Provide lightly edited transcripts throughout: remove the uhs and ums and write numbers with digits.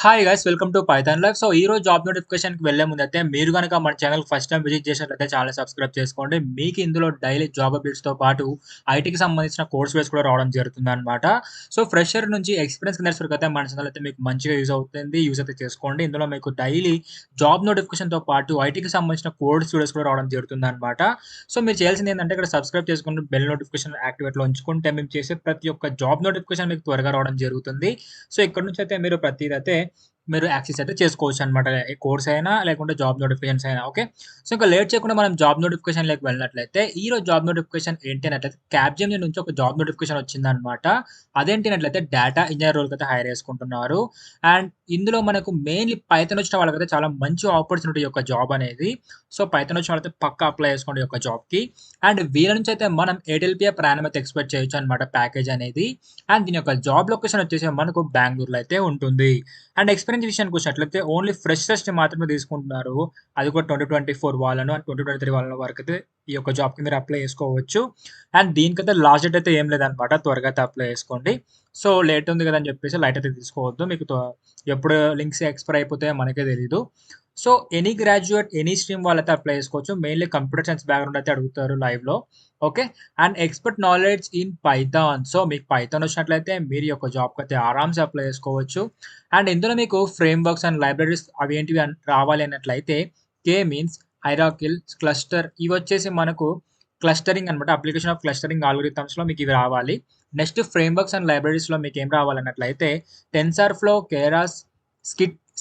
Hi guys welcome to Python live. So ఈ రోజు job నోటిఫికేషన్‌కి వెళ్ళే ముందైతే మీరు గనక మన ఛానెల్ ఫస్ట్ టైమ్ విజిట్ చేసినట్లయితే ఛానెల్ సబ్స్క్రైబ్ చేసుకోండి. మీకు ఇందులో డైలీ జాబ్ అప్డేట్స్‌తో పాటు ఐటీకి సంబంధించిన కోర్స్ వేస్ కూడా రావడం జరుగుతుందనమాట. సో ఫ్రెషర్ నుంచి ఎక్స్‌పీరియన్స్ కిందర్స్ వరకు అయితే మన ఛానెల్ అయితే మీకు మంచిగా యూజ్ అవుతుంది. యూజ్ అయితే చేసుకోండి. ఇందులో మీకు డైలీ జాబ్ నోటిఫికేషన్‌తో పాటు ఐటీకి సంబంధించిన కోర్స్ వీడియోస్ కూడా రావడం జరుగుతుందనమాట. సో మీరు చేయాల్సింది ఏంటంటే ఇక్కడ సబ్స్క్రైబ్ చేసుకొని బెల్ నోటిఫికేషన్ యాక్టివేట్‌లో ఉంచుకుంటే మేము చేసే ప్రతి ఒక్క జాబ్ నోటిఫికేషన్ మీకు త్వరగా రావడం జరుగుతుంది. సో ఇక్కడ నుంచి అయితే మీరు ప్రతీదైతే మీరు యాక్సెస్ అయితే చేసుకోవచ్చనమాట. ఈ కోర్స్ అయినా, లేకుంటే జాబ్ నోటిఫికేషన్స్ అయినా. ఓకే. సో ఇంకా లేట్ చేయకుండా మనం జాబ్ నోటిఫికేషన్‌లోకి వెళ్ళినట్లయితే, ఈరోజు జాబ్ నోటిఫికేషన్ ఏంటి అన్నట్లయితే, క్యాప్‌జెమినీ నుంచి ఒక జాబ్ నోటిఫికేషన్ వచ్చిందనమాట. అదేంటి అన్నట్లయితే డేటా ఇంజినీర్ రోల్‌కైతే హైర్ చేసుకుంటున్నారు. అండ్ ఇందులో మనకు మెయిన్‌లీ పైథాన్ వచ్చిన వాళ్ళకైతే చాలా మంచి ఆపర్చునిటీ ఈ యొక్క జాబ్ అనేది. సో పైథాన్ వచ్చిన వాళ్ళైతే పక్కా అప్లై చేసుకోండి ఈ యొక్క జాబ్‌కి. అండ్ వీళ్ళ నుంచి అయితే మనం 8 ఎల్‌పిఏ పర్ యానం అయితే ఎక్స్‌పెక్ట్ చేయొచ్చు అనమాట ప్యాకేజ్ అనేది. అండ్ దీని యొక్క జాబ్ లొకేషన్ వచ్చేసి మనకు బెంగుళూరులో అయితే ఉంటుంది. అండ్ ఎక్స్‌పీరియన్స్ విషయానికొచ్చినట్లయితే ఓన్లీ ఫ్రెషర్స్‌ని మాత్రమే తీసుకుంటున్నారు. అది కూడా 2024 వాళ్ళను అండ్ 2023 వాళ్ళ వరకైతే ఈ యొక్క జాబ్‌కి మీరు అప్లై చేసుకోవచ్చు. అండ్ దీనికైతే లాస్ట్ డేట్ అయితే ఏం లేదనమాట. త్వరగా అయితే అప్లై చేసుకోండి. సో లేట్ ఉంది కదా అని చెప్పేసి లైట్ అయితే తీసుకోవద్దు. మీకు ఎప్పుడు లింక్స్ ఎక్స్‌పైర్ అయిపోతాయో మనకే తెలీదు. So any graduate, any stream వాళ్ళైతే అప్లై చేసుకోవచ్చు. మెయిన్‌లీ కంప్యూటర్ సైన్స్ బ్యాక్‌గ్రౌండ్ అయితే అడుగుతారు లైవ్‌లో. Okay. And expert knowledge in Python. So మీకు పైథాన్ వచ్చినట్లయితే మీరు ఈ యొక్క జాబ్‌కైతే ఆరామ్‌సే అప్లై చేసుకోవచ్చు. అండ్ ఇందులో మీకు ఫ్రేమ్‌వర్క్స్ అండ్ లైబ్రరీస్ అవేంటివి రావాలి అన్నట్లయితే కే మీన్స్, హైరార్కిల్, క్లస్టర్ ఇవొచ్చేసి మనకు క్లస్టరింగ్ అనమాట. అప్లికేషన్ ఆఫ్ క్లస్టరింగ్ ఆల్గోరిథమ్స్‌లో మీకు ఇవి రావాలి. నెక్స్ట్ ఫ్రేమ్‌వర్క్స్ అండ్ లైబ్రరీస్‌లో మీకేం రావాలన్నట్లయితే టెన్సర్‌ఫ్లో, కేరాస్,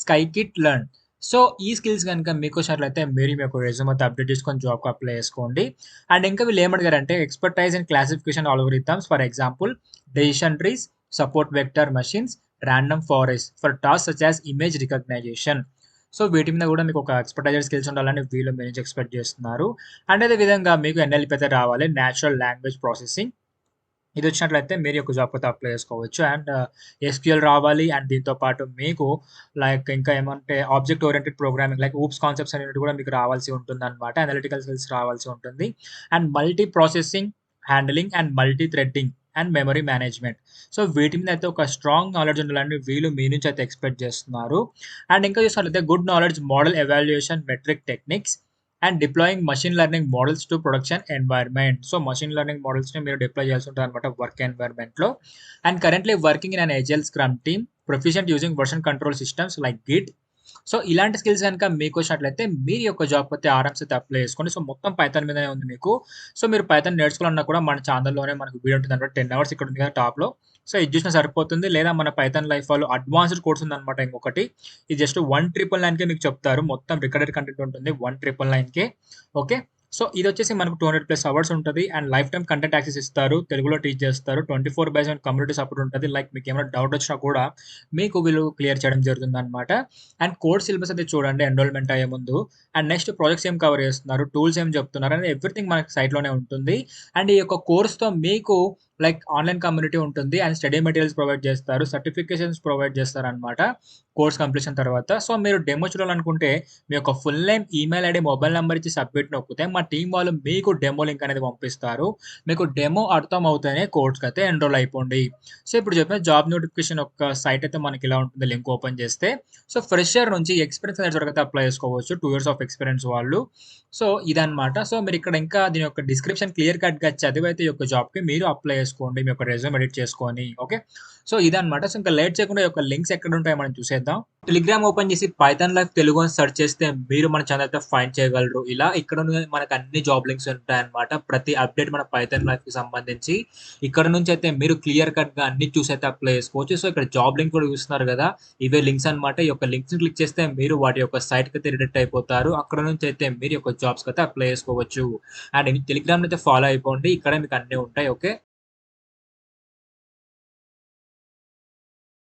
స్కైకిట్, లెర్న్. సో ఈ స్కిల్స్ గనుక మీకొచ్చినట్లయితే మీరు మీ యొక్క రెజ్యూమ్ అయితే అప్డేట్ చేసుకొని జాబ్‌కి అప్లై చేసుకోండి. అండ్ ఇంకా వీళ్ళు ఏమడిగారంటే expertise in classification algorithms for example decision trees, support vector machines, random forest for task such as image recognition. So వీటి మీద కూడా మీకు ఒక ఎక్స్‌పర్టైజ్డ్ స్కిల్స్ ఉండాలని వీళ్ళు మీ నుంచి ఎక్స్‌పెక్ట్ చేస్తున్నారు. అండ్ అదే విధంగా మీకు ఎన్ఎల్‌పి అయితే రావాలి. Natural language processing. ఇదొచ్చినట్లయితే మీరు యొక్క జాబ్‌కైతే అప్లై చేసుకోవచ్చు. అండ్ ఎస్‌క్యూఎల్ రావాలి. అండ్ దీంతో పాటు మీకు లైక్ ఇంకా ఏమంటే object oriented programming like oops concepts అనేటివి కూడా మీకు రావాల్సి ఉంటుందన్నమాట. అనలిటికల్ స్కిల్స్ రావాల్సి ఉంటుంది. And multi processing, handling and multi threading and memory management. So వీటి మీద అయితే ఒక స్ట్రాంగ్ నాలెడ్జ్ ఉండాలని వీళ్ళు మీ నుంచి అయితే ఎక్స్‌పెక్ట్ చేస్తున్నారు. అండ్ ఇంకా చూసినట్లయితే good knowledge model evaluation metric techniques and deploying machine learning models to production environment. So machine learning మోడల్స్‌ని మీరు డిప్లాయ్ చేయాల్సి ఉంటదనమాట వర్క్ ఎన్వైర్న్మెంట్‌లో. And currently working in an agile scrum team, proficient using version control systems like Git. So ఇలాంటి skills గనుక మీకొచ్చినట్లయితే మీరు యొక్క జాబ్‌కి అయితే ఆరామ్సే అయితే అప్లై చేసుకోండి. సో మొత్తం పైథాన్ మీదనే ఉంది మీకు. సో మీరు పైథాన్ నేర్చుకోవాలన్నా కూడా మన ఛానెల్‌లోనే మనకు వీడియో ఉంటుందనమాట. 10 అవర్స్ ఇక్కడ ఉంది కదా టాప్‌లో. సో ఇది చూసినా సరిపోతుంది. లేదా మన పైథాన్ లైఫ్ వాళ్ళు అడ్వాన్స్‌డ్ కోర్స్ ఉందనమాట ఇంకొకటి. ఇది జస్ట్ 1999కే మీకు చెప్తారు. మొత్తం రికార్డెడ్ కంటెంట్ ఉంటుంది 1999కే. ఓకే. సో ఇదొచ్చేసి మనకు 200+ అవర్స్ ఉంటది. And life time content access ఇస్తారు. తెలుగులో టీచ్ చేస్తారు. 24/7 కమ్యూనిటీ సపోర్ట్ ఉంటది. లైక్ మీకేమైనా డౌట్ వచ్చినా కూడా మీకు వీళ్ళు క్లియర్ చేయడం జరుగుతుందనమాట. అండ్ కోర్స్ సిలబస్ అయితే చూడండి ఎన్రోల్‌మెంట్ అయ్యే ముందు. అండ్ నెక్స్ట్ ప్రాజెక్ట్స్ ఏం కవర్ చేస్తున్నారు, టూల్స్ ఏం చెప్తున్నారు అనేది ఎవ్రీథింగ్ మనకి సైట్‌లోనే ఉంటుంది. అండ్ ఈ యొక్క కోర్స్‌తో మీకు లైక్ ఆన్‌లైన్ కమ్యూనిటీ ఉంటుంది. అండ్ స్టడీ మెటీరియల్స్ ప్రొవైడ్ చేస్తారు. సర్టిఫికేషన్స్ ప్రొవైడ్ చేస్తారనమాట కోర్స్ కంప్లీషన్ తర్వాత. సో మీరు డెమో చూడాలనుకుంటే మీ యొక్క full name, email ID, mobile number ఇచ్చి సబ్మిట్ నొక్కితే మా టీమ్ వాళ్ళు మీకు డెమో లింక్ అనేది పంపిస్తారు. మీకు డెమో అర్థం అవుతేనే కోర్స్‌కైతే ఎన్రోల్ అయిపోండి. సో ఇప్పుడు చెప్పిన జాబ్ నోటిఫికేషన్ యొక్క సైట్ అయితే మనకి ఇలా ఉంటుంది లింక్ ఓపెన్ చేస్తే. సో ఫ్రెషర్ నుంచి ఎక్స్‌పీరియన్స్ అనేది వరకైతే అప్లై చేసుకోవచ్చు. 2 ఇయర్స్ ఆఫ్ ఎక్స్‌పీరియన్స్ వాళ్ళు. సో ఇదన్నమాట. సో మీరిక్కడ ఇంకా దీని యొక్క డిస్క్రిప్షన్ క్లియర్ కట్‌గా చదివైతే ఈ యొక్క జాబ్‌కి మీరు అప్లై చేసుకోండి. మీ యొక్క రెజ్యూమ్ ఎడిట్ చేసుకొని. ఓకే. సో ఇదన్నమాట. సో ఇంకా లేట్ చేయకుండా ఈ యొక్క లింక్స్ ఎక్కడుంటాయో మనం చూసేద్దాం. టెలిగ్రామ్ ఓపెన్ చేసి పైథాన్ లైవ్ తెలుగు అని సెర్చ్ చేస్తే మీరు మన ఛానెల్ అయితే ఫైండ్ చేయగలరు. ఇలా ఇక్కడ మనకు అన్ని జాబ్ లింక్స్ ఉంటాయన్నమాట. ప్రతి అప్డేట్ మన పైథాన్ లైవ్‌కి సంబంధించి ఇక్కడ నుంచి అయితే మీరు క్లియర్ కట్‌గా అన్ని చూసి అయితే అప్లై చేసుకోవచ్చు. సో ఇక్కడ జాబ్ లింక్ కూడా చూస్తున్నారు కదా! ఇవే లింక్స్ అన్నమాట. ఈ యొక్క లింక్స్‌ని క్లిక్ చేస్తే మీరు వాటి యొక్క సైట్‌కి అయితే రిడైరెక్ట్ అయిపోతారు. అక్కడ నుంచి అయితే మీరు యొక్క జాబ్స్‌కి అయితే అప్లై చేసుకోవచ్చు. అండ్ టెలిగ్రామ్‌ని అయితే ఫాలో అయిపోండి. ఇక్కడే మీకు అన్నీ ఉంటాయి. ఓకే.